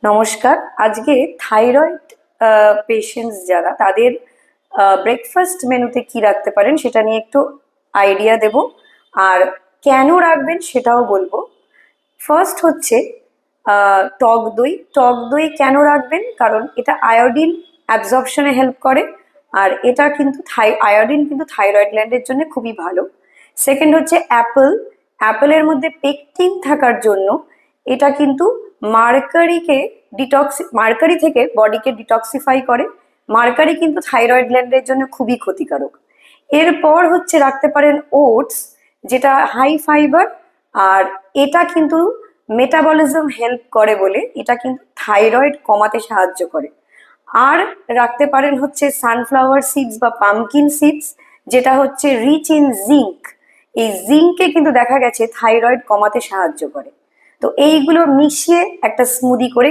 নমস্কার। আজকে thyroid patients যারা তাদের ব্রেকফাস্ট মেনুতে কি রাখতে পারেন সেটা নিয়ে একটু আইডিয়া দেব, আর কেন রাখবেন সেটাও বলবো। ফার্স্ট হচ্ছে টক দই। টক দই কেন রাখবেন? কারণ এটা আয়োডিন অ্যাবজর্পশনে হেল্প করে, আর এটা কিন্তু আয়োডিন কিন্তু থাইরয়েড গ্ল্যান্ডের জন্য খুবই ভালো। সেকেন্ড হচ্ছে অ্যাপেল। অ্যাপেলের মধ্যে পেকটিন থাকার জন্য এটা কিন্তু মার্কারি থেকে বডিকে ডিটক্সিফাই করে। মার্কারি কিন্তু থাইরয়েড গ্ল্যান্ডের জন্য খুবই ক্ষতিকারক। এরপর হচ্ছে রাখতে পারেন ওটস, যেটা হাই ফাইবার, আর এটা কিন্তু মেটাবলিজম হেল্প করে বলে এটা কিন্তু থাইরয়েড কমাতে সাহায্য করে। আর রাখতে পারেন হচ্ছে সানফ্লাওয়ার সিডস বা পামকিন সিডস, যেটা হচ্ছে রিচ ইন জিঙ্ক। এই জিঙ্কে কিন্তু দেখা গেছে থাইরয়েড কমাতে সাহায্য করে। তো এইগুলো মিশিয়ে একটা স্মুদি করে